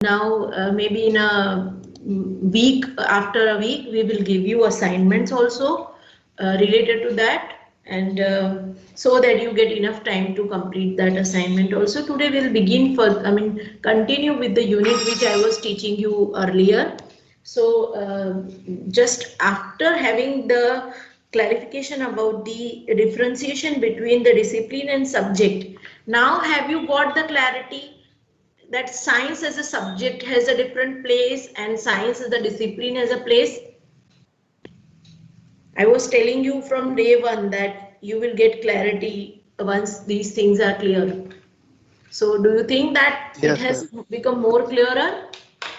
now maybe in a week, after a week, we will give you assignments also related to that, and so that you get enough time to complete that assignment also. Today we'll begin continue with the unit which I was teaching you earlier. So just after having the clarification about the differentiation between the discipline and subject, now have you got the clarity that science as a subject has a different place and science as a discipline has a place? I was telling you from day one that you will get clarity once these things are clear. So do you think that it Yes, has ma'am. become more clearer?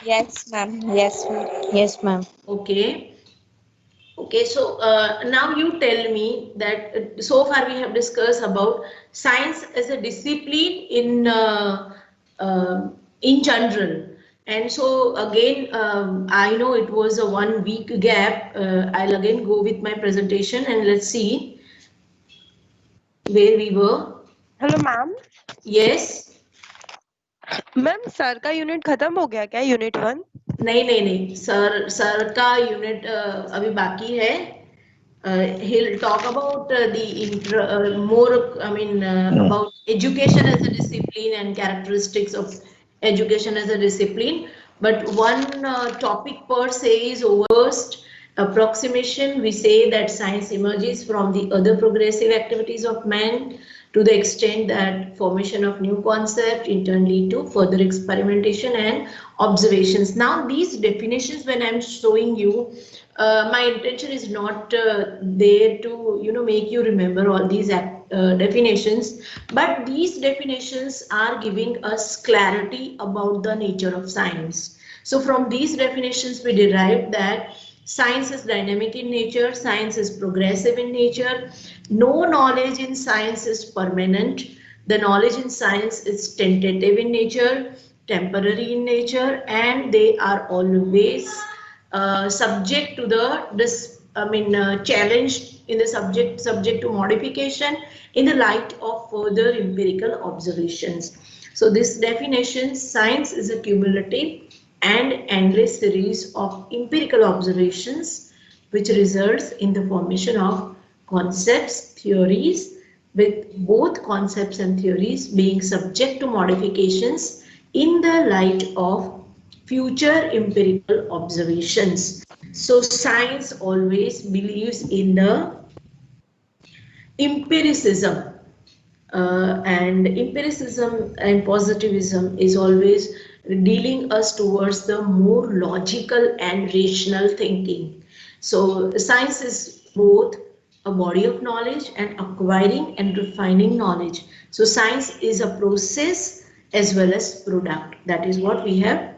Yes, ma'am. Yes, ma'am. Yes, ma'am. Okay. Okay, so now you tell me that so far we have discussed about science as a discipline in general, and so again I know it was a 1 week gap. I'll again go with my presentation and let's see where we were. Hello ma'am. Yes. Ma'am sir का unit खत्म हो गया क्या, unit 1? नहीं, sir का unit अभी बाकी है. He'll talk about more, about education as a discipline and characteristics of education as a discipline. But one topic per se is first approximation. We say that science emerges from the other progressive activities of man to the extent that formation of new concept in turn lead to further experimentation and observations. Now these definitions, when I'm showing you, my intention is not there to make you remember all these definitions, but these definitions are giving us clarity about the nature of science. So from these definitions we derive that science is dynamic in nature, science is progressive in nature, no knowledge in science is permanent, the knowledge in science is tentative in nature, temporary in nature, and they are always subject to the challenge in the subject to modification in the light of further empirical observations. So this definition, science is a cumulative and endless series of empirical observations which results in the formation of concepts, theories, with both concepts and theories being subject to modifications in the light of future empirical observations. So science always believes in the empiricism, and empiricism and positivism is always dealing us towards the more logical and rational thinking. So science is both a body of knowledge and acquiring and refining knowledge. So science is a process as well as product. That is what we have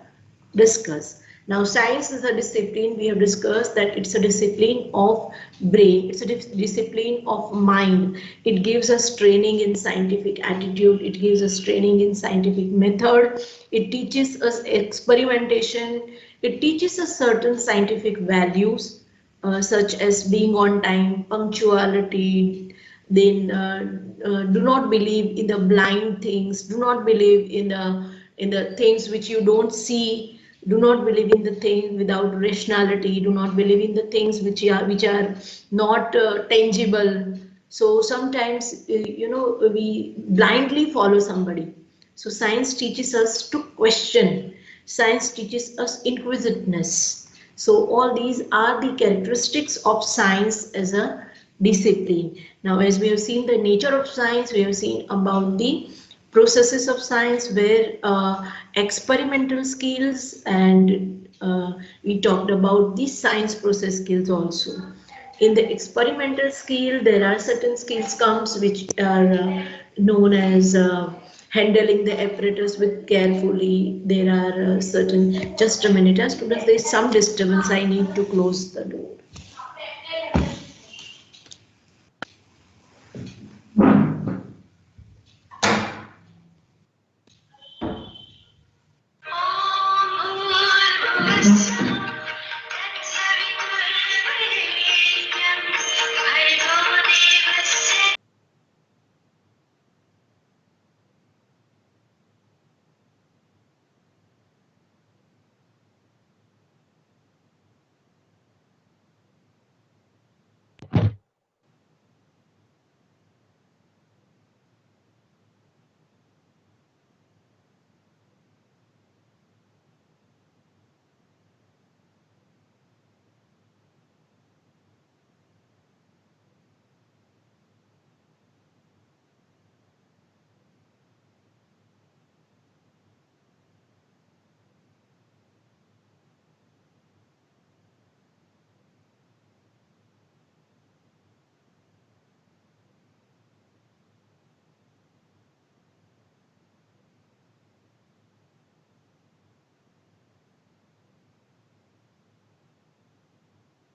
discussed. Now science is a discipline. We have discussed that it's a discipline of brain, it's a discipline of mind. It gives us training in scientific attitude, it gives us training in scientific method, it teaches us experimentation, it teaches us certain scientific values such as being on time, punctuality, then do not believe in the blind things, do not believe in the things which you don't see, do not believe in the things without rationality, do not believe in the things which are not tangible. So sometimes we blindly follow somebody. So science teaches us to question, science teaches us inquisitiveness. So all these are the characteristics of science as a discipline. Now as we have seen the nature of science, we have seen about the processes of science where experimental skills, and we talked about the science process skills also. In the experimental skill there are certain skills comes which are known as handling the apparatus with carefully. There are certain, just a minute, students, there is some disturbance, I need to close the door.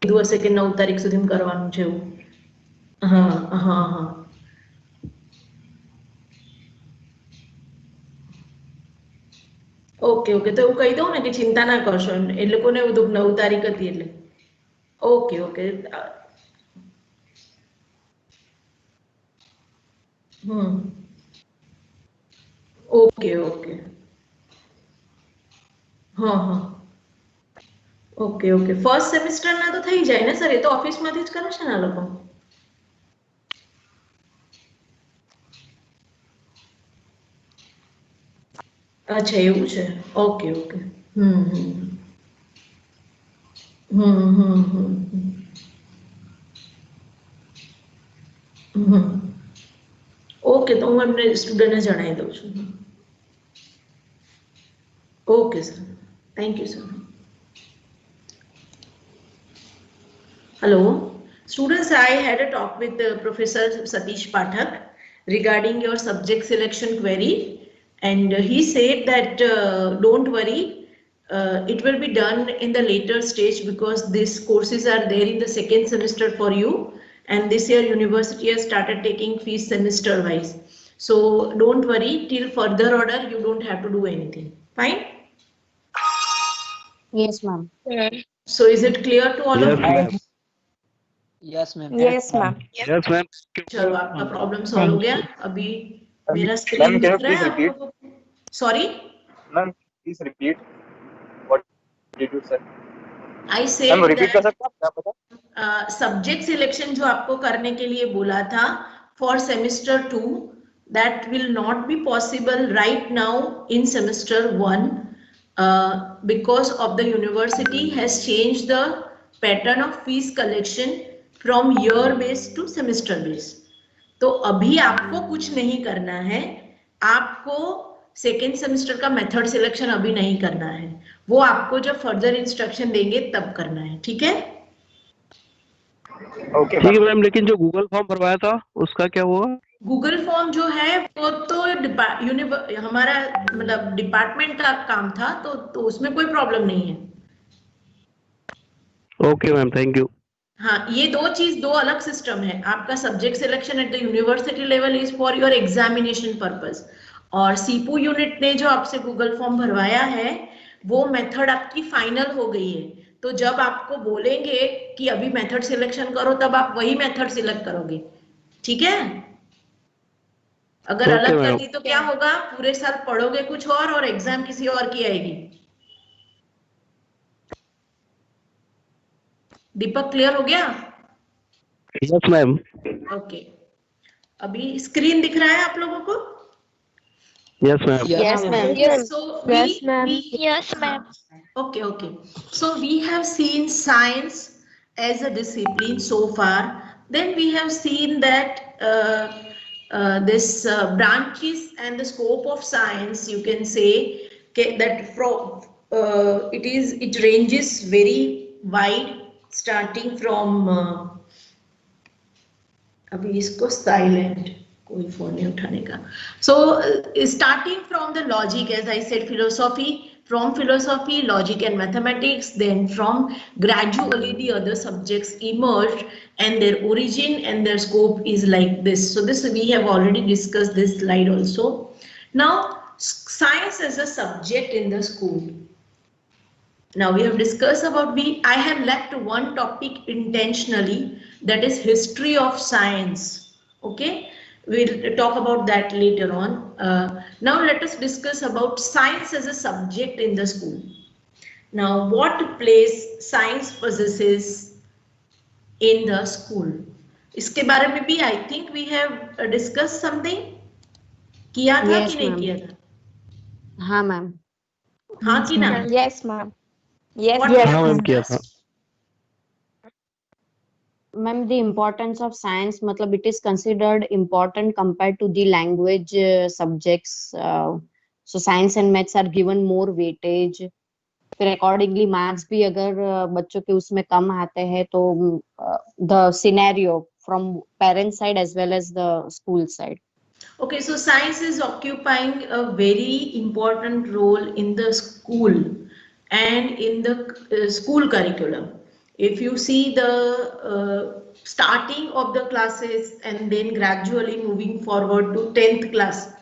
કીધું હશે કે 9 તારીખ સુધીમાં કરવાનું છે એવું. હા હા હા ઓકે ઓકે તો એવું કહી દઉં ને કે ચિંતા ના કરશો એ લોકોને બધું 9 તારીખ હતી એટલે ઓકે ઓકે ઓકે ઓકે હા હા ઓકે ઓકે ફર્સ્ટ સેમિસ્ટરના તો થઈ જાય ને સર એ તો ઓફિસમાંથી જ કરે છે ને આ લોકો અચ્છા એવું છે ઓકે ઓકે હમ ઓકે તો હું એમને સ્ટુડન્ટને જણાવી દઉં છું okay sir thank you sir Hello, students. I had a talk with Professor Satish Pathak regarding your subject selection query, and he said that don't worry, it will be done in the later stage because these courses are there in the second semester for you, and this year university has started taking fees semester wise. So don't worry, till further order you don't have to do anything. Fine. Yes, ma'am. So is it clear to all of Yes, you? ma'am. Yes, ma'am. Yes, ma'am. चलो आपका problem solve हो गया अभी मेरा Ma'am, screen can you दिख रहा please है repeat? आप लोगों को sorry Ma'am, please repeat. What did you say? I ma'am said repeat कर दैट सकते हैं आप क्या पता? सब्जेक्ट सिलेक्शन जो आपको करने के लिए बोला था for semester 2 that will not be possible right now in semester 1 because of the university has changed the pattern of fees collection from year based to semester based. तो अभी आपको कुछ नहीं करना है आपको सेकेंड सेमेस्टर का मेथड सिलेक्शन अभी नहीं करना है वो आपको जब फर्दर इंस्ट्रक्शन देंगे तब करना है ठीक है ओके ठीक है मैम लेकिन जो गूगल फॉर्म भरवाया था उसका क्या हुआ गूगल फॉर्म जो है वो तो हमारा मतलब डिपार्टमेंट का काम था तो उसमें कोई प्रॉब्लम नहीं है ओके मैम थैंक यू हाँ ये दो अलग सिस्टम है आपका subject selection at the university level is for your examination purpose और सीपू यूनिट ने जो आपसे गूगल फॉर्म भरवाया है वो मेथड आपकी फाइनल हो गई है तो जब आपको बोलेंगे कि अभी मेथड सिलेक्शन करो तब आप वही मेथड सिलेक्ट करोगे ठीक है अगर Okay, अलग कर ma'am. दी तो क्या होगा पूरे साल पढ़ोगे कुछ और एग्जाम किसी और की आएगी दीपक क्लियर हो गया यस मैम ओके अभी स्क्रीन दिख रहा है आप लोगों को yes ma'am Yes, ma'am. So Yes, ma'am. Yes, ma'am. Okay. So we have seen science as a discipline so far. Then we have seen that this branches and the scope of science. You can say that from it ranges very wide, starting from. अभी इसको silent कोई phone नहीं उठाने का so starting from the logic as I said philosophy from philosophy logic and mathematics then from gradually the other subjects emerged and their origin and their scope is like this so this we have already discussed this slide also now science as a subject in the school now we have discussed about I have left one topic intentionally that is history of science okay we'll talk about that later on now let us discuss about science as a subject in the school now what place science possesses in the school इसके बारे में भी I think we have discussed something किया था Yes, कि नहीं ma'am. किया था हाँ, ma'am. हाँ कि ना Yes, ma'am. Yes, What we हाँ have मैम किया था discussed? Ma'am, the importance of science, matlab it is considered important compared to the language subjects. So science and maths are given more weightage. फिर accordingly marks भी अगर बच्चों के उसमें कम आते हैं तो the scenario from parent side as well as the school side. Okay, so science is occupying a very important role in the school and in the school curriculum. If you see the starting of the classes and then gradually moving forward to 10th class,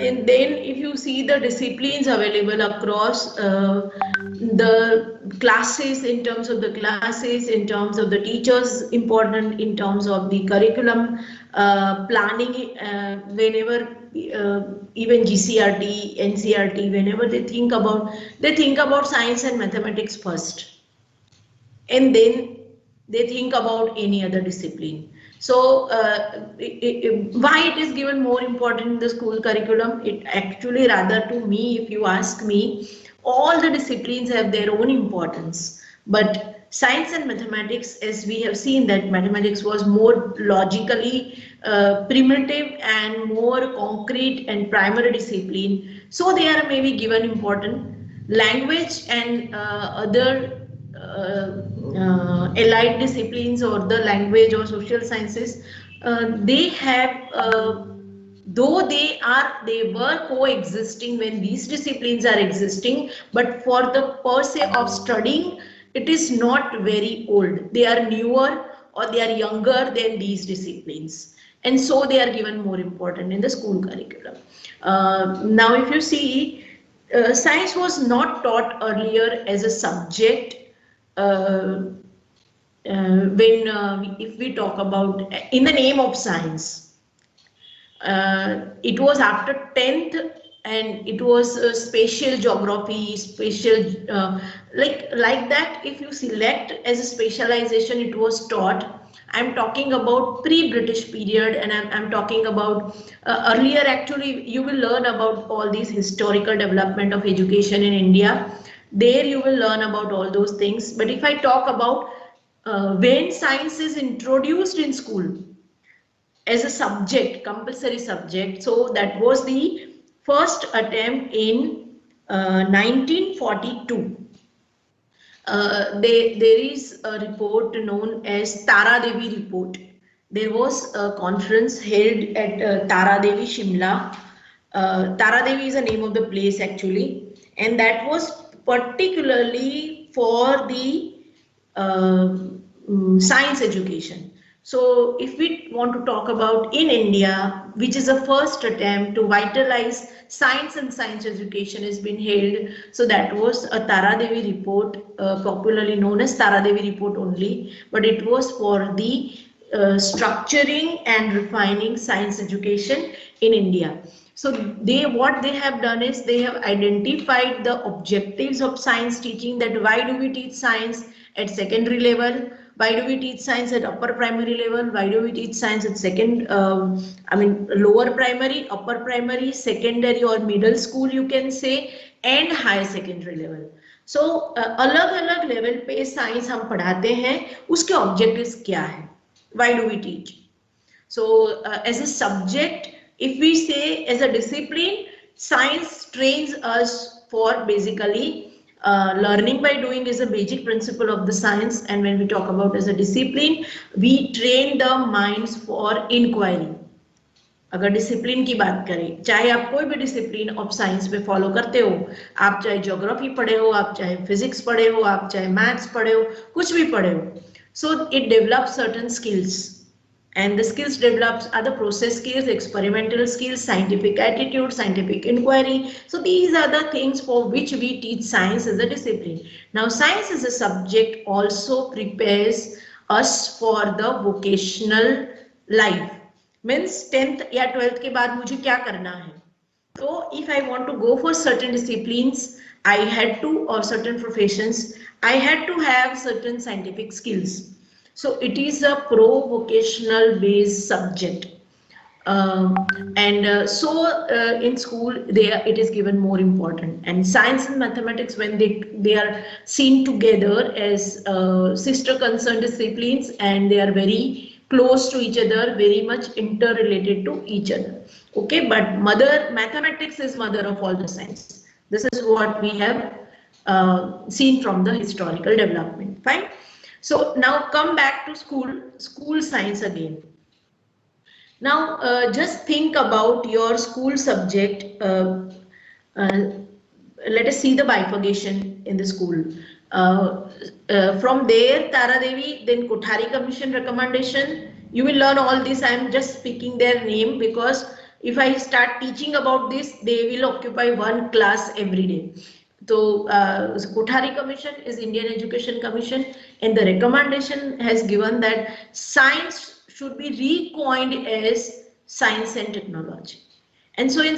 and then if you see the disciplines available across the classes, in terms of the classes, in terms of the teachers, important in terms of the curriculum planning, whenever even GCRT, NCRT, whenever they think about science and mathematics first, and then they think about any other discipline. So why it is given more important in the school curriculum? It actually, rather, to me, if you ask me, all the disciplines have their own importance, but science and mathematics, as we have seen that mathematics was more logically primitive and more concrete and primary discipline, so they are maybe given important. Language and other allied disciplines, or the language or social sciences, they have, though they were coexisting when these disciplines are existing, but for the per se of studying, it is not very old. They are newer or they are younger than these disciplines, and so they are given more important in the school curriculum. Now if you see, science was not taught earlier as a subject. If we talk about in the name of science, it was after 10th, and it was spatial geography, spatial, like that. If you select as a specialization, it was taught. I'm talking about pre-British period, and I'm talking about earlier. Actually, you will learn about all these historical development of education in India. There you will learn about all those things. But if I talk about when science is introduced in school as a subject, compulsory subject, so that was the first attempt in 1942. There is a report known as Tara Devi report. There was a conference held at Tara Devi, Shimla. Tara Devi is the name of the place actually, and that was particularly for the science education. So if we want to talk about in India, which is the first attempt to vitalize science and science education has been held. So that was a Tara Devi report, popularly known as Tara Devi report only, but it was for the structuring and refining science education in India. So what they have done is they have identified the objectives of science teaching, that why do we teach science at secondary level? Why do we teach science at upper primary level? Why do we teach science at lower primary, upper primary, secondary or middle school, you can say, and higher secondary level? So अलग-अलग level पे science हम पढ़ाते हैं, उसके objectives क्या है? Why do we teach? So as a subject, if we say as a discipline, science trains us for basically learning by doing is a basic principle of the science. And when we talk about as a discipline, we train the minds for inquiry. अगर discipline की बात करें, चाहे आप कोई भी discipline of science में follow करते हो, आप चाहे ज्योग्राफी पढ़े हो, आप चाहे फिजिक्स पढ़े हो, आप चाहे मैथ्स पढ़े हो, कुछ भी पढ़े हो, so it develops certain skills. And the skills developed are the process skills, experimental skills, scientific attitude, scientific inquiry. So these are the things for which we teach science as a discipline. Now science as a subject also prepares us for the vocational life. Means 10th या 12th के बाद मुझे क्या करना है? So if I want to go for certain disciplines, I had to, or certain professions, I had to have certain scientific skills. So it is a pro-vocational based subject. In school, it is given more important. And science and mathematics, when they are seen together as sister concerned disciplines, and they are very close to each other, very much interrelated to each other. Okay, but mathematics is mother of all the science. This is what we have seen from the historical development. Fine. So now come back to school science again. Now just think about your school subject. Let us see the bifurcation in the school. From there, Tara Devi, then Kothari Commission recommendation. You will learn all this. I am just speaking their name because if I start teaching about this, they will occupy one class every day. So, Kothari Commission is Indian Education Commission, and the recommendation has given that science should be recoined as science and technology. And so, when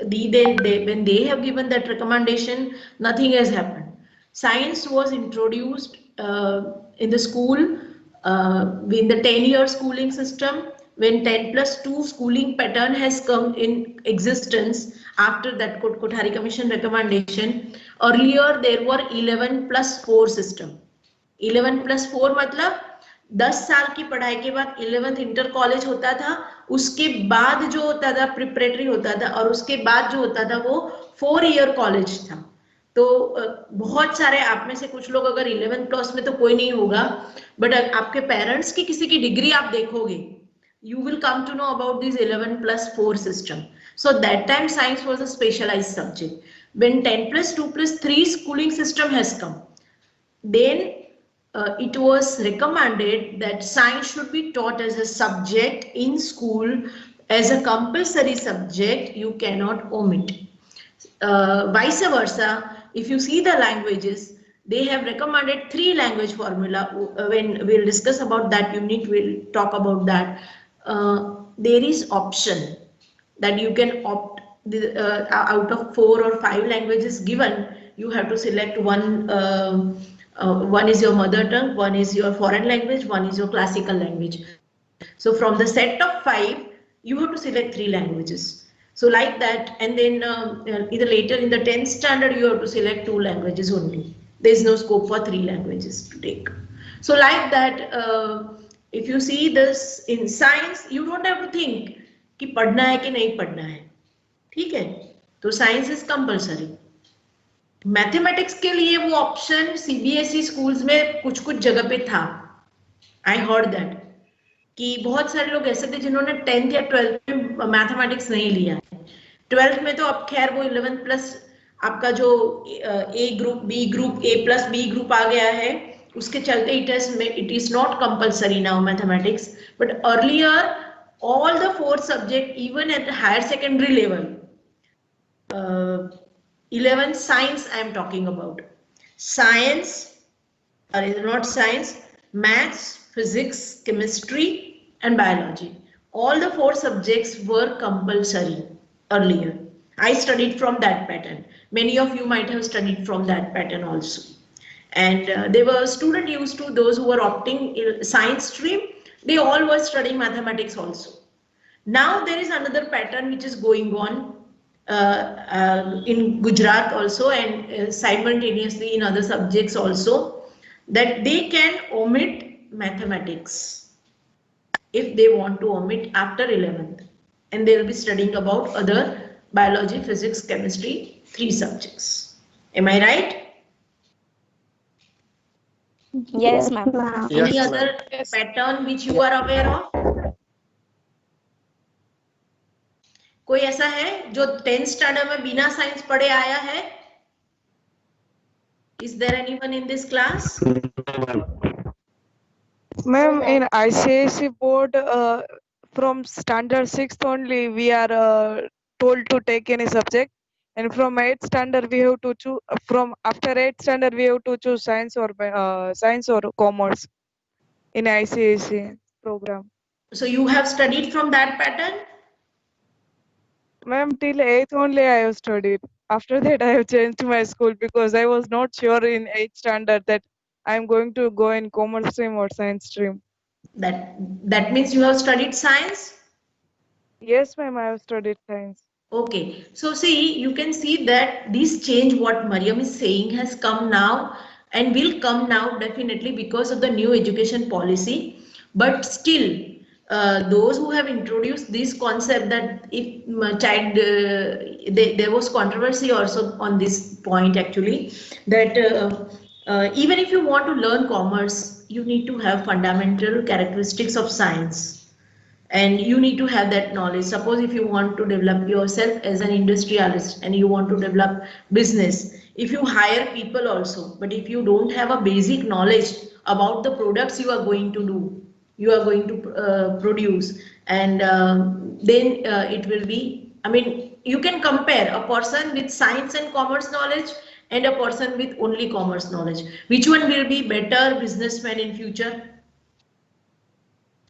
they have given that recommendation, nothing has happened. Science was introduced in the school in the 10-year schooling system, when 10+2 schooling pattern has come in existence after that Kothari Commission recommendation. Earlier there were 11+4 system. 11+4 मतलब 10 साल की पढ़ाई के बाद 11th inter college होता था, उसके बाद जो होता था प्रिपरेटरी होता था, और उसके बाद जो होता था वो 4-year कॉलेज था. तो बहुत सारे आप में से कुछ लोग अगर 11th में तो कोई नहीं होगा, बट आपके पेरेंट्स की किसी की डिग्री आप देखोगे, you will come to know about this 11+4 system. So that time science was a specialized subject. When 10+2+3 schooling system has come, then it was recommended that science should be taught as a subject in school as a compulsory subject. You cannot omit. Vice versa, if you see the languages, they have recommended 3 language formula. When we'll discuss about that unit, we'll talk about that. There is option that you can opt out of 4 or 5 languages given. You have to select one. One is your mother tongue, one is your foreign language, one is your classical language. So from the set of 5, you have to select 3 languages. So like that, and then either later in the 10th standard, you have to select 2 languages only. There is no scope for 3 languages to take. So like that, if you see this in science, you don't have to think कि पढ़ना है कि नहीं पढ़ना है, ठीक है? तो science is compulsory. मैथमेटिक्स के लिए वो ऑप्शन सीबीएसई स्कूल्स में कुछ कुछ जगह पे था. आई हर्ड दैट कि बहुत सारे लोग ऐसे थे जिन्होंने 10th या 12th में मैथमेटिक्स नहीं लिया है. 12th में तो अब खैर वो 11+ आपका जो A group, B group, A+B group आ गया है, उसके चलते it is not compulsory now mathematics. But earlier all the 4 subject, even at higher secondary level, 11 science I am talking about. Science, or not science, maths, physics, chemistry and biology. All the 4 subjects were compulsory earlier. I studied from that pattern. Many of you might have studied from that pattern also. And they were student used to, those who were opting in science stream, they all were studying mathematics also. Now there is another pattern which is going on in Gujarat also, and simultaneously in other subjects also, that they can omit mathematics if they want to omit after 11th, and they will be studying about other biology, physics, chemistry, 3 subjects. Am I right? Yes, ma'am. Any other pattern which you are aware of? कोई ऐसा है जो 10th standard में बिना science पढ़े आया है? Is there anyone in this class? Ma'am, in ICSE board, from standard 6th only, we are told to take any subject, and from 8th standard we have to choose. From after 8th standard we have to choose science or commerce in ICSE program. So you have studied from that pattern? Ma'am, till 8th only I have studied. After that, I have changed my school because I was not sure in 8th standard that I am going to go in commerce stream or science stream. That means you have studied science? Yes, ma'am, I have studied science. Okay, so see, you can see that this change what Mariam is saying has come now and will come now definitely because of the new education policy. But still, those who have introduced this concept that if child, there was controversy also on this point actually, that even if you want to learn commerce, you need to have fundamental characteristics of science. and you need to have that knowledge. Suppose if you want to develop yourself as an industrialist and you want to develop business, if you hire people also, but if you don't have a basic knowledge about the products you are going to do, you are going to produce, and then it will be, I mean, you can compare a person with science and commerce knowledge and a person with only commerce knowledge. Which one will be better businessman in future?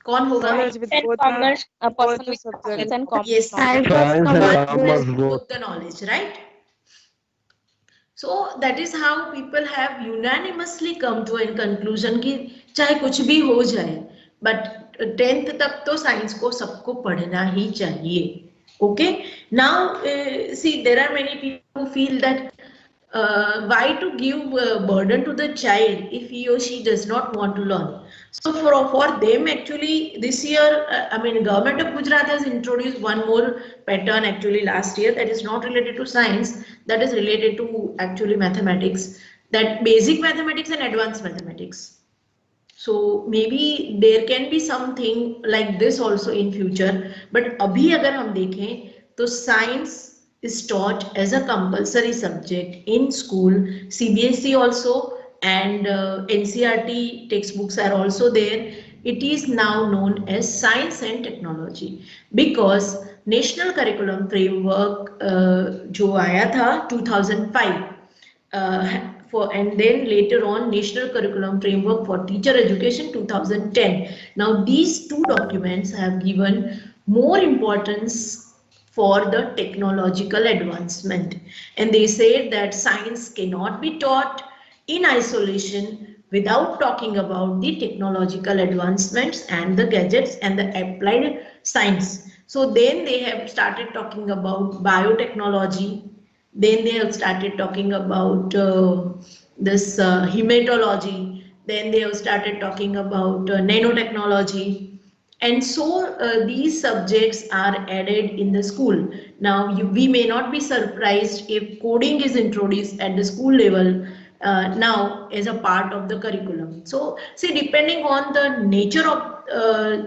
कौन होगा? Knowledge with And both commerce, a person the with subject. science and commerce Yes, knowledge. Science and one who has commerce both. both the knowledge, right? So that is how people have unanimously come to a conclusion कि चाहे कुछ भी हो जाए, but 10th तक तो science को सबको पढ़ना ही चाहिए. Okay, now see, there are many people who feel that why to give burden to the child if he or she does not want to learn. So for them actually this year, I mean, government of Gujarat has introduced one more pattern actually last year that is not related to science, that is related to actually mathematics, that basic mathematics and advanced mathematics. So maybe there can be something like this also in future, but abhi agar hum dekhein to science is taught as a compulsory subject in school, CBSE also, and NCERT textbooks are also there. It is now known as science and technology because national curriculum framework जो आया था 2005 and then later on National Curriculum Framework for Teacher Education 2010. Now these two documents have given more importance for the technological advancement, and they say that science cannot be taught in isolation without talking about the technological advancements and the gadgets and the applied science. So then they have started talking about biotechnology. Then they have started talking about this hematology. Then they have started talking about nanotechnology. And so these subjects are added in the school. Now we may not be surprised if coding is introduced at the school level now as a part of the curriculum. So see, depending on the nature of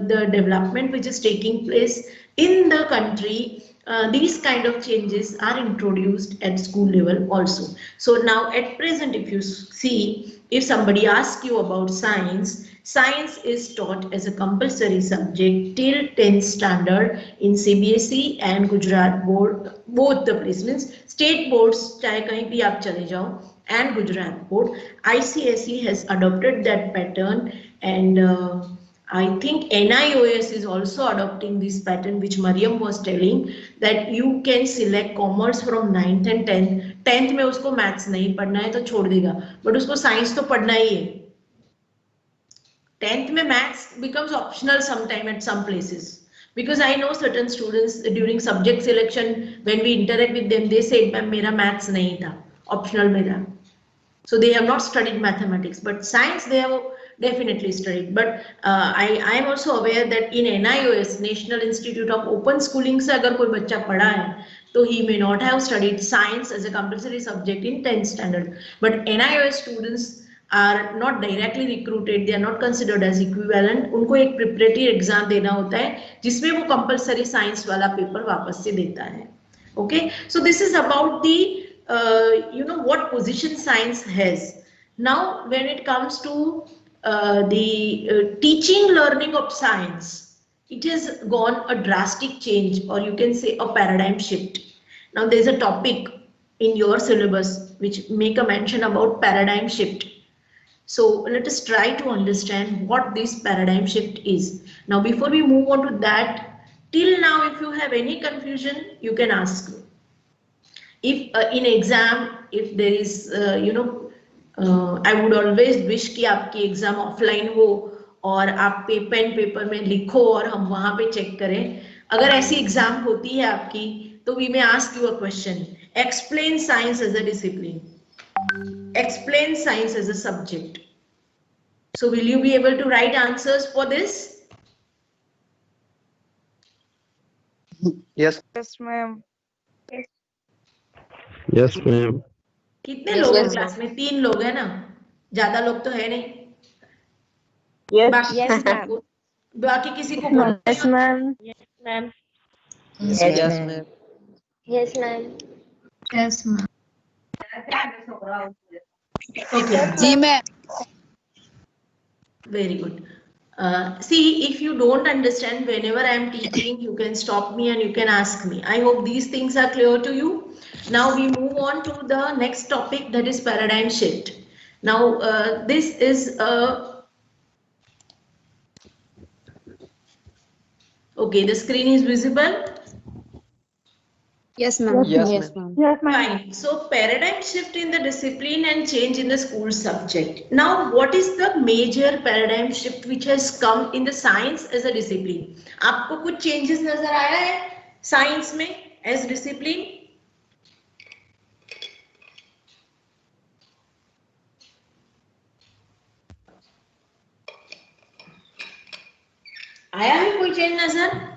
the development which is taking place in the country, these kind of changes are introduced at school level also. So now at present, if you see, if somebody asks you about science, science is taught as a compulsory subject till 10th standard in CBSE and Gujarat board, both the placements, state boards, चाहे कहीं भी आप चले जाओ, and Gujarat board. ICSE has adopted that pattern, and I think NIOS is also adopting this pattern, which Mariam was telling, that you can select commerce from 9th and 10th. 10th में उसको maths नहीं पढ़ना है तो छोड़ देगा, but उसको science तो पढ़ना ही है. 10th में maths becomes optional sometime at some places, because I know certain students during subject selection, when we interact with them, they said, "Ma'am, मेरा maths नहीं था, optional में था." So they have not studied mathematics, but science they have definitely studied. But I am also aware that in NIOS, National Institute of Open Schooling से अगर कोई बच्चा पढ़ा है, तो he may not have studied science as a compulsory subject in 10th standard. But NIOS students are not directly recruited, they are not considered as equivalent. उनको एक preparatory exam देना होता है, जिसमें वो compulsory science वाला paper वापस से देता है. Okay, so this is about the what position science has. Now when it comes to the teaching learning of science, it has gone a drastic change, or you can say a paradigm shift. Now there is a topic in your syllabus which make a mention about paradigm shift. So let us try to understand what this paradigm shift is. Now before we move on to that, till now if you have any confusion, you can ask me. If in exam, if there is I would always wish कि आपकी exam offline हो और आप pen paper में लिखो और हम वहां पे चेक करें. अगर ऐसी एग्जाम होती है आपकी, तो we may ask you a question. Explain science as a discipline. Explain science as a subject. So will you be able to write answers for this? Yes. Yes, ma'am. Yes, ma'am. कितने Yes, लोग हैं yes, class में? 3 लोग हैं ना, ज्यादा लोग तो है नहीं. Yes. बाकी Yes, ma'am. बाकी किसी को बोलते Yes, ma'am. Ma'am? Yes, ma'am. Yes, ma'am. Yes, ma'am. Okay, जी ma'am. very good. See, if you don't understand, whenever I am teaching, you can stop me and you can ask me. I hope these things are clear to you. Now we move on to the next topic, that is paradigm shift. Now this is okay, the screen is visible. Yes, ma'am. Yes, Yes, ma'am. ma'am. Fine. So paradigm shift in the discipline and change in the school subject. Now, what is the major paradigm shift which has come in the science as a discipline? आपको कुछ changes नजर आया है science में as discipline? आया है कोई change नजर?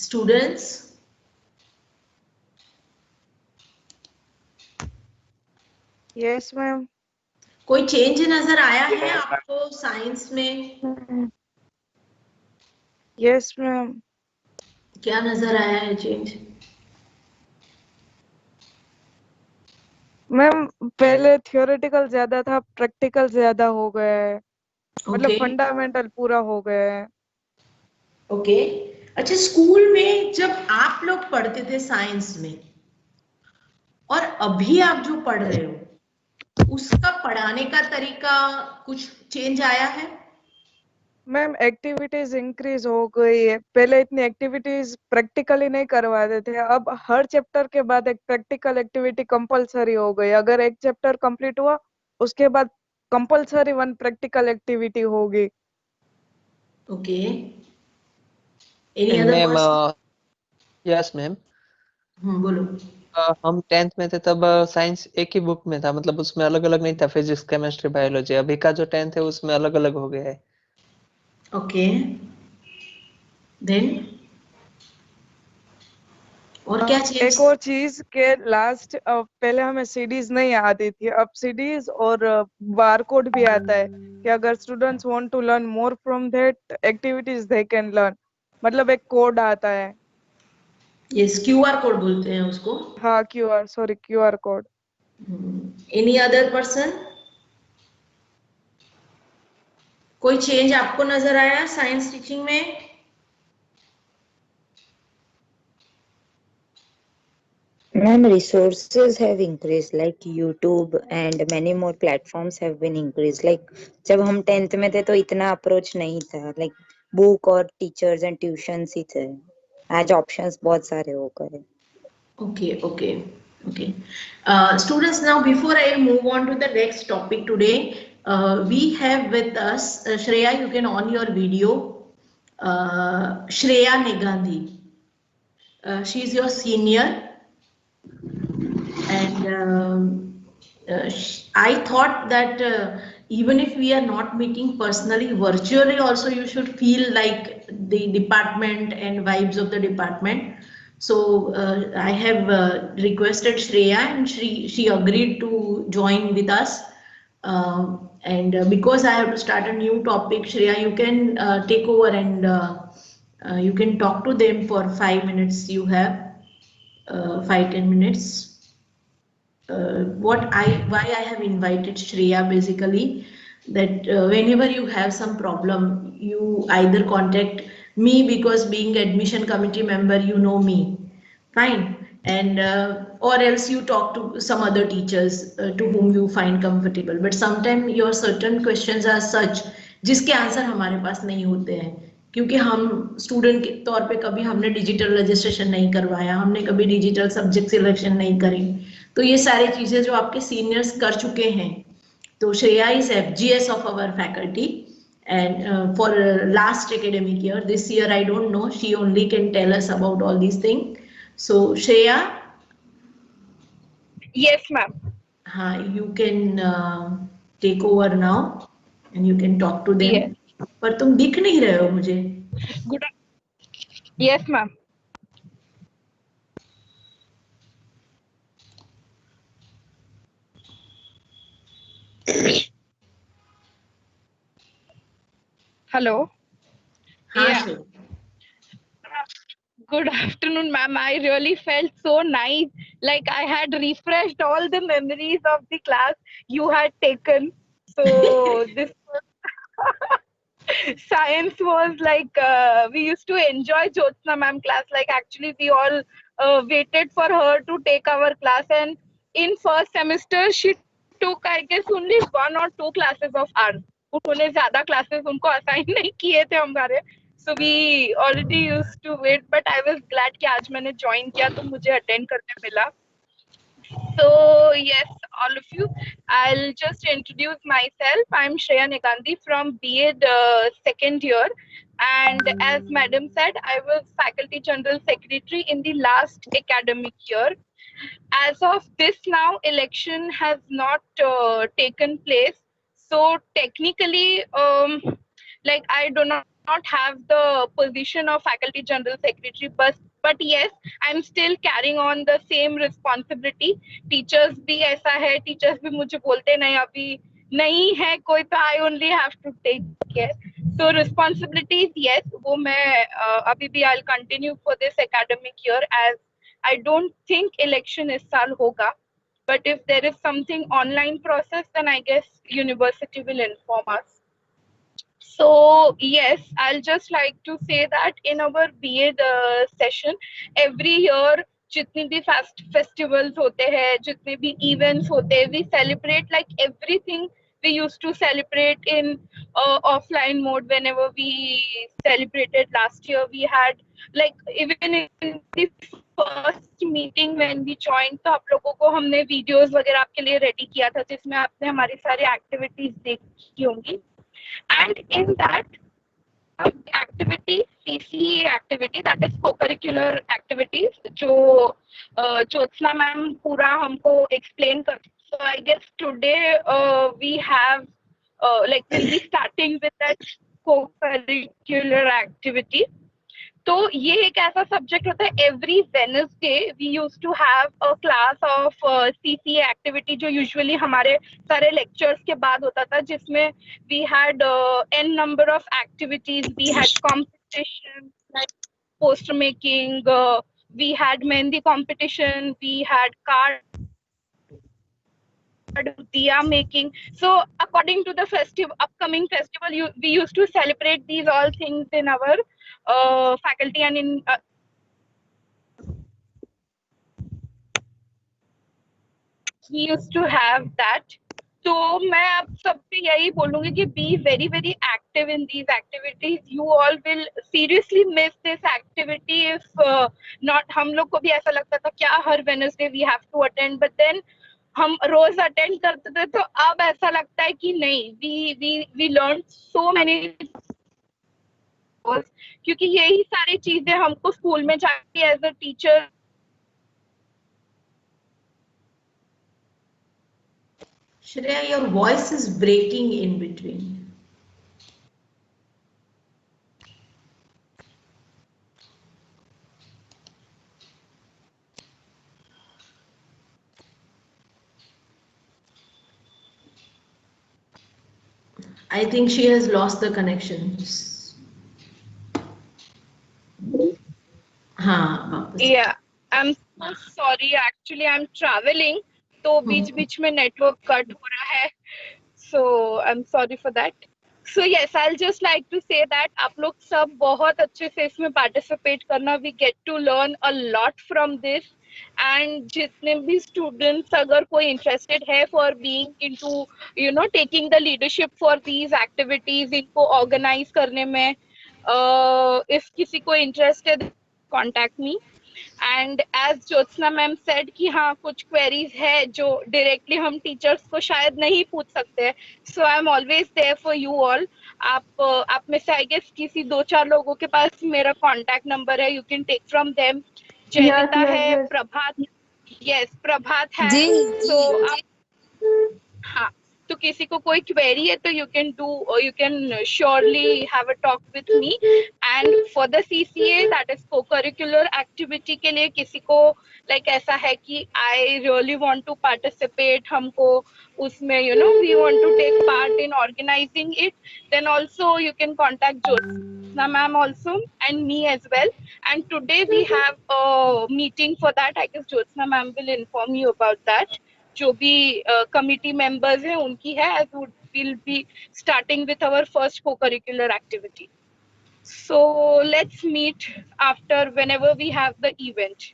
Students? Yes, ma'am. कोई change नजर आया है आपको science में? Yes, ma'am. क्या नजर आया है change? मैम पहले थियोरेटिकल ज्यादा था, प्रैक्टिकल ज्यादा हो गया है, मतलब Okay. फंडामेंटल पूरा हो गया है। ओके अच्छा, स्कूल में जब आप लोग पढ़ते थे साइंस में और अभी आप जो पढ़ रहे हो, उसका पढ़ाने का तरीका कुछ चेंज आया है? मैम एक्टिविटीज इंक्रीज हो गई है, पहले इतनी एक्टिविटीज प्रैक्टिकली नहीं करवाते थे, अब हर चैप्टर के बाद एक प्रैक्टिकल एक्टिविटी कंपलसरी हो गई। अगर एक चैप्टर कंप्लीट हुआ उसके बाद कंपलसरी वन प्रैक्टिकल एक्टिविटी होगी। Okay, any And other ma'am, person? yes, ma'am. बोलो। हम 10th में थे तब साइंस एक ही बुक में था, मतलब उसमें अलग अलग नहीं था, फिजिक्स केमिस्ट्री बायोलॉजी। अभी का जो 10th है उसमें अलग अलग हो गया है। ओके, देन और क्या चेंज? एक और चीज के लास्ट पहले हमें सीडीज नहीं आती थी, अब सीडीज और बारकोड भी आता है कि अगर students want to learn more from that activities they can learn, मतलब एक कोड आता है। यस, क्यूआर कोड बोलते हैं उसको। हाँ QR code. Any other person? कोई चेंज आपको नजर आया साइंस टीचिंग में? Ma'am, resources have increased like YouTube and many more platforms have been increased. Like जब हम 10th में थे तो इतना अप्रोच नहीं था, like बुक और टीचर्स एंड ट्यूशंस ही थे। आज ऑप्शंस बहुत सारे हो गए। Okay, okay, okay. Students, now before I move on to the next topic today, we have with us Shreya. You can on your video. Shreya Negandhi. She is your senior, and I thought that even if we are not meeting personally, virtually also you should feel like the department and vibes of the department. So I have requested Shreya, and she agreed to join with us. And because I have to start a new topic, Shreya, you can take over and you can talk to them for 5 minutes. You have 5-10 minutes. Why I have invited Shreya, basically that whenever you have some problem, you either contact me, because being admission committee member, you know me, fine, and or else you talk to some other teachers to whom you find comfortable. But sometimes your certain questions are such जिसके answer हमारे पास नहीं होते हैं, क्योंकि हम student के तौर पे कभी हमने डिजिटल रजिस्ट्रेशन नहीं करवाया, हमने कभी डिजिटल सब्जेक्ट सिलेक्शन नहीं करी, तो ये सारी चीजें जो आपके सीनियर्स कर चुके हैं। तो Shreya is FGS of our faculty, and for last academic year, this year I don't know, she only can tell us about all these things. So Shreya, Yes, ma'am. you can take over now and you can talk to them. Yes. पर तुम दिख नहीं रहे हो मुझे। Good. Yes, ma'am. Hello. हाँ Yeah. Shreya. Good afternoon, ma'am. I really felt so nice. Like I had refreshed all the memories of the class you had taken. So this science was like we used to enjoy Jyotsna ma'am class. Like actually, we all waited for her to take our class. And in first semester, she took I guess only 1 or 2 classes of ours. उन्होंने ज्यादा classes उनको assign नहीं किए थे हमारे. So we already used to wait. But I was glad कि आज मैंने join किया तो मुझे attend करने मिला. So yes, all of you, I'll just introduce myself. I'm Shreya Negandhi from B.Ed second year, and as Madam said, I was Faculty General Secretary in the last academic year. As of this now, election has not taken place, so technically, like I do not have the position of Faculty General Secretary, but yes, I'm still carrying on the same responsibility. Teachers भी ऐसा है, teachers भी मुझे बोलते नहीं अभी नहीं है कोई तो I only have to take care. So responsibilities yes वो मैं अभी भी I continue for this academic year as I don't think election इस साल होगा. But if there is something online process, then I guess university will inform us. So yes, I'll just like to say that in our B.Ed session, every year जितनी भी festivals होते हैं, जितने भी events होते हैं, we celebrate like everything we used to celebrate in offline mode. Whenever we celebrated last year, we had like even in the first meeting when we joined, तो आप लोगों को हमने videos वगैरह आपके लिए ready किया था जिसमें आपने हमारी सारी activities देखी होंगी. And in that activity, CCE activity, that is co-curricular activities, जो Jyotsna ma'am पूरा हमको explain करती. So I guess today we have like we'll be starting with that co-curricular activity. तो ये एक ऐसा सब्जेक्ट होता है every Wednesday we used to have a class of CCA activity जो यूजुअली हमारे सारे लेक्चर्स के बाद होता था जिसमें we had an number of activities we had competition like poster making we had mehndi competition, we had card diya making. So according to the upcoming festival, we used to celebrate these all things in our faculty and in we used to have that. तो मैं आप सबसे यही बोलूंगी कि be very very active in these activities. You all will seriously miss this activity if not. हम लोग को भी ऐसा लगता था क्या हर Wednesday we have to attend, but then हम रोज अटेंड करते थे तो अब ऐसा लगता है कि नहीं we learned so many क्योंकि यही सारी चीजें हमको स्कूल में जाके as a teacher Shreya, your voice is breaking in between. I think she has lost the connection. हाँ वापस. Yeah, I'm so sorry. Actually, I'm traveling, तो बीच-बीच में network cut हो रहा है. So I'm sorry for that. So yes, I'll just like to say that आप लोग सब बहुत अच्छे से इसमें participate करना. We get to learn a lot from this. And जितने भी students अगर कोई interested है for being into, you know, taking the leadership for these activities, इनको organize करने में, if किसी को interest है, contact me. And as Jyotsna ma'am said कि हाँ कुछ क्वेरीज है जो डायरेक्टली हम टीचर्स को शायद नहीं पूछ सकते. So I am always there for you all. आप में से आई गेस किसी 2-4 लोगों के पास मेरा कांटेक्ट नंबर है. You can take from them. Jaymita है, प्रभात, यस प्रभात है. तो आप हाँ तो किसी को कोई क्वेरी है तो you can surely have a talk with me. And for the CCA, that is co-curricular activity के लिए किसी को like ऐसा है कि I really want to participate, हमको उसमें we want to take part in organizing it, then also you can contact Jyotsna ma'am also and me as well. And today we have a meeting for that. I guess Jyotsna ma'am will inform you about that. जो भी committee members हैं उनकी है, as we'll be starting with our first co-curricular activity. So let's meet after whenever we have the event.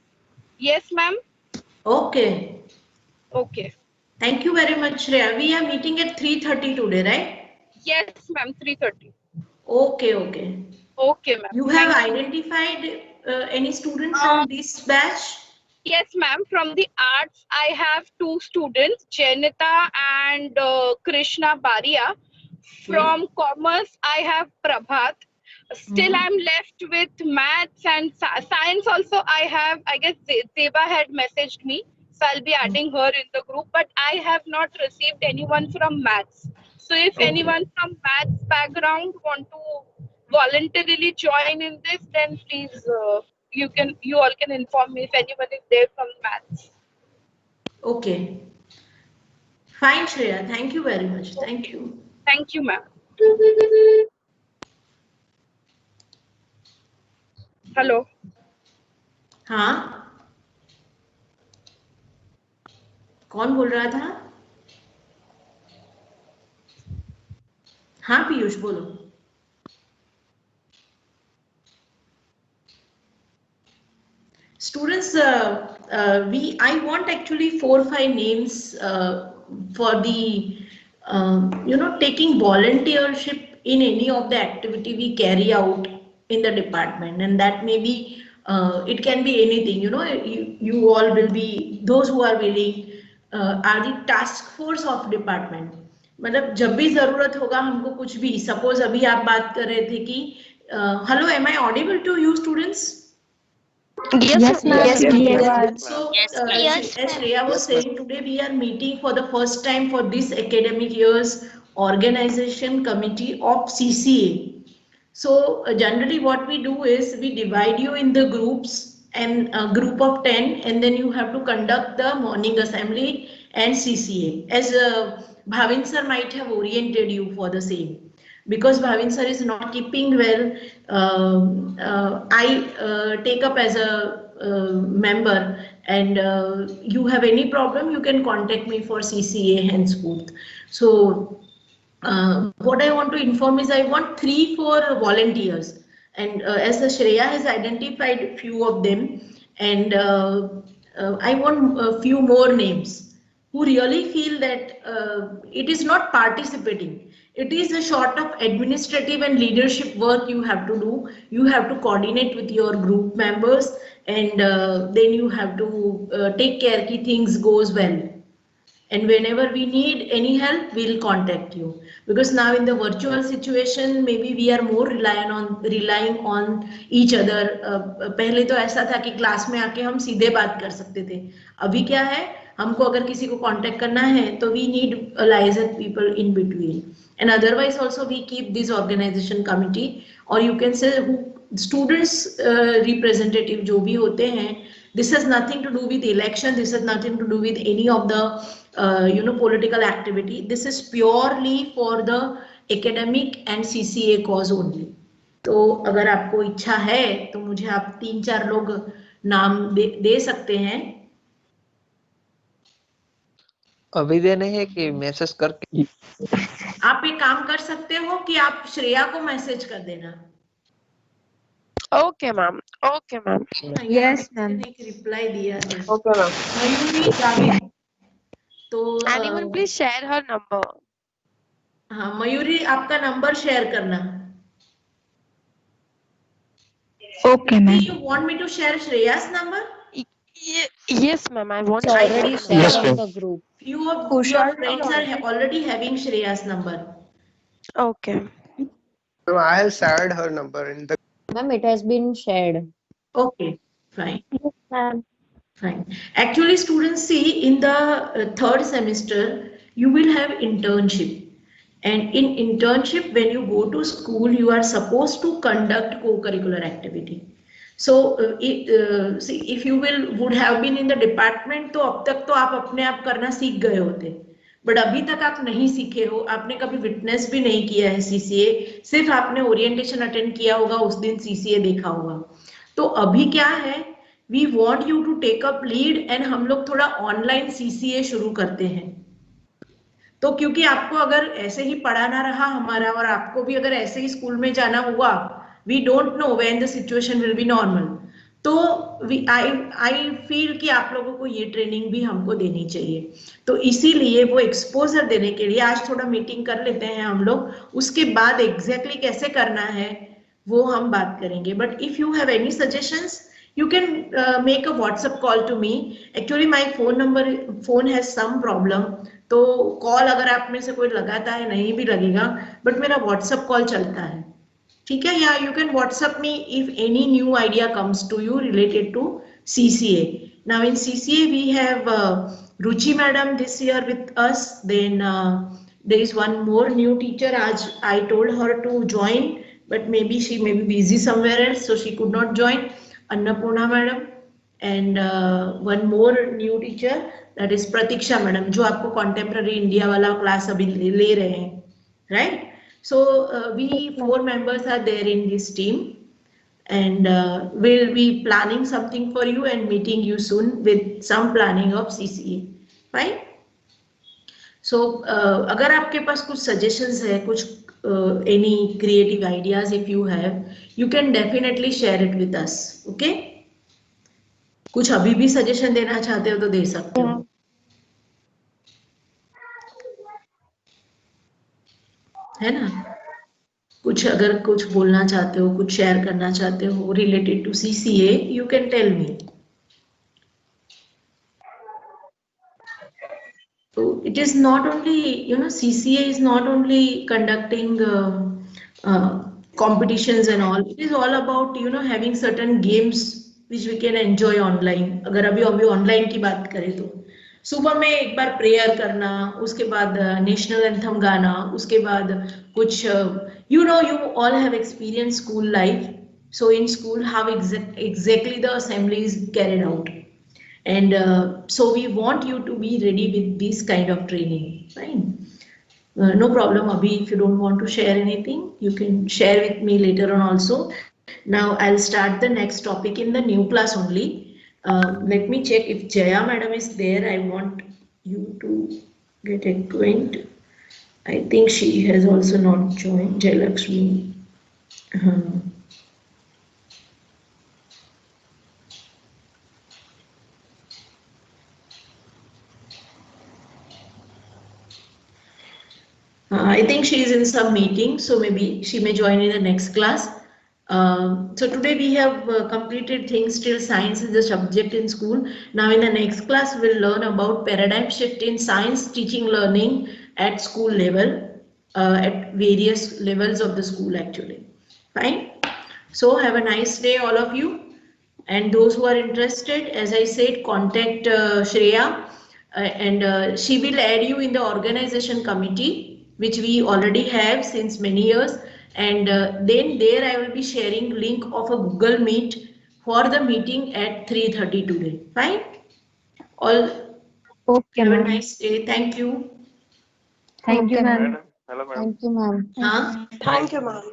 Yes, ma'am? Okay. Okay. Thank you very much, Shreya. We are meeting at 3:30 today, right? Yes, ma'am, 3:30. Okay, okay. Okay, ma'am. You have Thank you. identified any student from this batch? Yes, ma'am. From the arts, I have 2 students, Janita and Krishna Baria. From commerce, I have Prabhat. Still, I'm left with maths and science also. I have, I guess Zeba had messaged me, so I'll be adding her in the group, but I have not received anyone from maths. So if anyone from maths background want to voluntarily join in this, then please, you all can inform me if anyone is there from maths. Okay. Fine, Shreya. Thank you very much. Thank you. Thank you, ma'am. Hello. हाँ, कौन बोल रहा था? हाँ पीयूष बोलो. Students, I want actually 4 or 5 names for the taking volunteership in any of the activity we carry out in the department, and that may be it can be anything. You all will be, those who are willing are the task force of department. मतलब जब भी जरूरत होगा हमको कुछ भी, suppose अभी आप बात कर रहे थे कि hello, am I audible to you students? Yes, ma'am. Yes, ma'am. So, Yes, as Shreya was saying, today we are meeting for the first time for this academic year's organization committee of CCA. So, generally what we do is we divide you in the groups, and a group of 10, and then you have to conduct the morning assembly and CCA. As Bhavin sir might have oriented you for the same. Because Bhavin sir is not keeping well, I take up as a member, and you have any problem, you can contact me for CCA henceforth. So what I want to inform is I want 3-4 volunteers, and as Shreya has identified few of them, and I want a few more names who really feel that it is not participating. It is a sort of administrative and leadership work you have to do. You have to coordinate with your group members, and then you have to take care that things goes well. And whenever we need any help, we'll contact you. Because now in the virtual situation, maybe we are more relying on each other. पहले तो ऐसा था कि class में आके हम सीधे बात कर सकते थे. अभी क्या है, हमको अगर किसी को कांटेक्ट करना है तो we need licensed people in between. And otherwise also we keep this organization committee, or you can say who students representative जो भी होते हैं. This has nothing to do with election. This has nothing to do with any of the political activity. This is purely for the academic and CCA cause only. तो अगर आपको इच्छा है तो मुझे आप 3-4 लोग नाम दे सकते हैं. अभी देने हैं कि मैसेज करके? आप एक काम कर सकते हो कि आप श्रेया को मैसेज कर देना. Okay, ma'am. Okay, ma'am. Yes, ma'am. एक रिप्लाई दिया है. Okay, ma'am. मयूरी जावेद. तो Anyone please share her number. हाँ, मयूरी आपका नंबर शेयर करना. Okay, ma'am. You want me to share Shreya's number? Yes, ma'am. I want It's to already share her shared number. on the group. Few of your friends are already having Shreya's number. Okay. So I have shared her number in the. Ma'am, it has been shared. Okay, fine. Yes, ma'am. Fine. Actually, students, see, in the 3rd semester, you will have internship. And in internship, when you go to school, you are supposed to conduct co-curricular activity. So see, if you would have been in the department, तो अब तक तो आप अपने आप करना सीख गए होते, बट अभी तक आप नहीं सीखे हो, आपने कभी विटनेस भी नहीं किया है सीसीए, सिर्फ आपने ओरिएंटेशन अटेंड किया होगा, उस दिन सीसीए देखा होगा. तो अभी क्या है, we want you to take up lead and हम लोग थोड़ा ऑनलाइन सीसीए शुरू करते हैं. तो क्योंकि आपको अगर ऐसे ही पढ़ाना रहा हमारा और आपको भी अगर ऐसे ही स्कूल में जाना हुआ, we don't know when the situation will be normal, तो आई फील कि आप लोगों को ये ट्रेनिंग भी हमको देनी चाहिए. तो इसीलिए वो एक्सपोजर देने के लिए आज थोड़ा मीटिंग कर लेते हैं हम लोग, उसके बाद एग्जैक्टली कैसे करना है वो हम बात करेंगे. But if you have any suggestions, you can make a WhatsApp call to me. Actually my phone has some problem, तो कॉल अगर आप में से कोई लगाता है, नहीं भी लगेगा, बट मेरा WhatsApp कॉल चलता है, ठीक है. या you can WhatsApp me if any new idea comes to you related to CCA. Now in CCA we have Ruchi madam this year with us. Then there is one more new teacher. As I told her to join, but maybe she may be busy somewhere else, so she could not join. Annapurna madam and one more new teacher, that is Pratiksha madam, जो आपको contemporary India वाला class अभी ले रहे हैं, right. So we 4 members are there in this team, and we'll be planning something for you and meeting you soon with some planning of CCA, fine. So अगर आपके पास कुछ suggestions है, कुछ any creative ideas if you have, you can definitely share it with us, okay. कुछ अभी भी suggestion देना चाहते हो तो दे सकते हो, है ना. कुछ अगर कुछ बोलना चाहते हो, कुछ शेयर करना चाहते हो related to CCA, you can tell me. So it is not only, you know, CCA is not only conducting competitions and all. It is all about, you know, having certain games which we can enjoy online. अगर अभी online की बात करें तो सुबह में एक बार prayer करना, उसके बाद नेशनल एंथम गाना, उसके बाद कुछ you know, you all have experienced school life. So in school how exactly the assembly is carried out. And so we want you to be ready with this kind of training, fine. No problem, Abhi, if you don't want to share anything, you can share with me later on also. Now I'll start the next topic in the new class only. Let me check if Jaya madam is there. I want you to get acquainted. I think she has also not joined. Jayalakshmi. I think she is in some meeting, so maybe she may join in the next class. So today we have completed things till science is the subject in school. Now in the next class we'll learn about paradigm shift in science teaching learning at school level, at various levels of the school actually. Fine. So have a nice day all of you. And those who are interested, as I said, contact Shreya and she will add you in the organization committee, which we already have since many years, and then there I will be sharing link of a Google Meet for the meeting at 3:30 today. Fine. All Okay, have a ma'am. nice day. Thank you. Thank you, ma'am. Hello ma'am. Thank you, ma'am. हाँ thank you ma'am.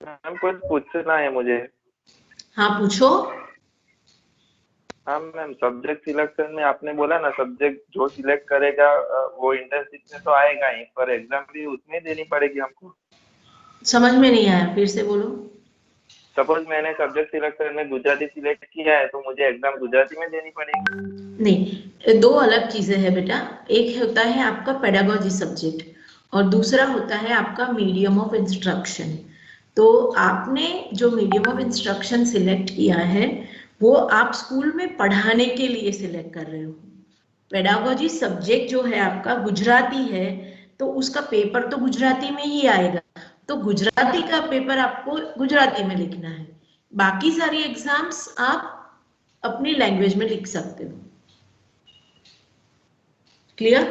Ma'am कुछ पूछना है मुझे. हाँ पूछो. हाँ ma'am, subject selection में आपने बोला ना, सब्जेक्ट जो सिलेक्ट करेगा वो इंटर्नशिप में तो आएगा ही, पर एग्जाम भी उसमें देनी पड़ेगी हमको. समझ में नहीं आया, फिर से बोलो. सपोज मैंने सब्जेक्ट सिलेक्शन में गुजराती सिलेक्ट किया है तो मुझे एग्जाम गुजराती में देनी पड़ेगी. नहीं, दो अलग चीजें हैं बेटा. एक होता है आपका पेडागोजी सब्जेक्ट और दूसरा होता है आपका मीडियम ऑफ इंस्ट्रक्शन. तो आपने जो मीडियम ऑफ इंस्ट्रक्शन सिलेक्ट किया है वो आप स्कूल में पढ़ाने के लिए सिलेक्ट कर रहे हो. पेडागोजी सब्जेक्ट जो है आपका गुजराती है, तो उसका पेपर तो गुजराती में ही आएगा, तो गुजराती का पेपर आपको गुजराती में लिखना है. बाकी सारी एग्जाम्स आप अपनी लैंग्वेज में लिख सकते हो. क्लियर?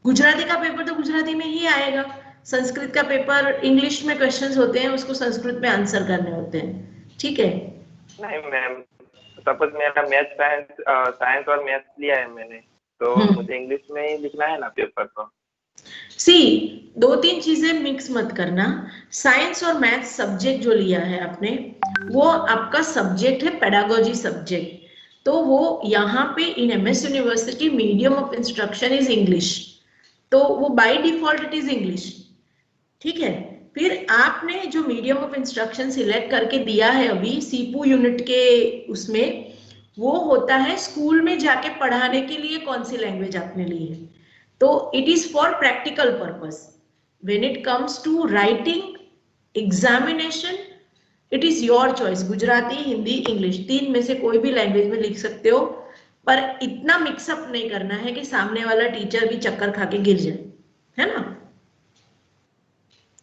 गुजराती का पेपर तो गुजराती में ही आएगा, संस्कृत का पेपर इंग्लिश में क्वेश्चंस होते हैं, उसको संस्कृत में आंसर करने होते हैं, ठीक है। नहीं मैम, सपोज मेरा मैथ साइंस और मैथ्स लिया है मैंने, तो मुझे इंग्लिश में ही लिखना है ना पेपर तो। सी, दो तीन चीजें मिक्स मत करना। साइंस और मैथ सब्जेक्ट जो लिया है आपने, वो आपका सब्जेक्ट है पेडागोजी सब्जेक्ट, तो वो यहाँ पे in MS university medium of instruction is English, तो वो by default it is English, ठीक है। फिर आपने जो मीडियम ऑफ इंस्ट्रक्शन सिलेक्ट करके दिया है अभी सीपू यूनिट के उसमें, वो होता है स्कूल में जाके पढ़ाने के लिए कौन सी लैंग्वेज आपने ली है, तो it is for practical purpose. When it comes to writing examination, it is your choice, Gujarati, Hindi, English, तीन में से कोई भी लैंग्वेज में लिख सकते हो, पर इतना मिक्सअप नहीं करना है कि सामने वाला टीचर भी चक्कर खा के गिर जाए, है ना।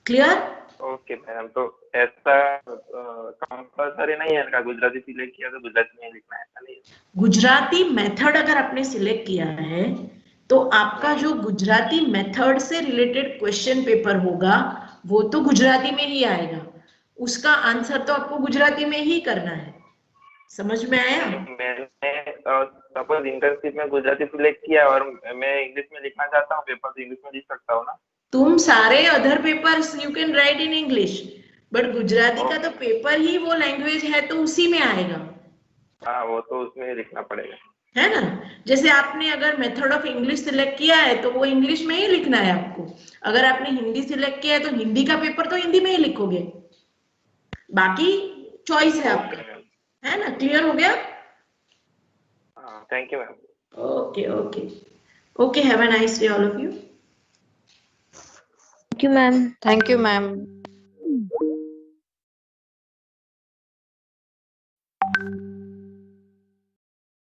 क्लियर? ओके मैम, तो ऐसा कंपल्सरी नहीं है ना, गुजराती सिलेक्ट किया तो गुजराती में लिखना है, ऐसा नहीं है। गुजराती मेथड अगर आपने सिलेक्ट किया है तो आपका जो गुजराती मेथड से रिलेटेड क्वेश्चन पेपर होगा वो तो गुजराती में ही आएगा, उसका आंसर तो आपको गुजराती में ही करना है, समझ में आया? मैंने सपोज इंटर्नशिप में गुजराती सिलेक्ट किया और मैं इंग्लिश में लिखना चाहता हूँ पेपर, तो इंग्लिश में लिख सकता हूँ ना? तुम सारे other papers you can write in English, but Gujarati का तो पेपर ही वो लैंग्वेज है तो उसी में आएगा। हाँ, वो तो उसमें ही लिखना पड़ेगा, है ना। जैसे आपने अगर मेथड ऑफ इंग्लिश सिलेक्ट किया है तो वो इंग्लिश में ही लिखना है आपको, अगर आपने हिंदी सिलेक्ट किया है तो हिंदी का पेपर तो हिंदी में ही लिखोगे, बाकी चॉइस है आपका, है ना। क्लियर हो गया? Thank you ma'am. Okay okay okay, have a nice day all of you. Thank you, ma'am. Thank you, ma'am.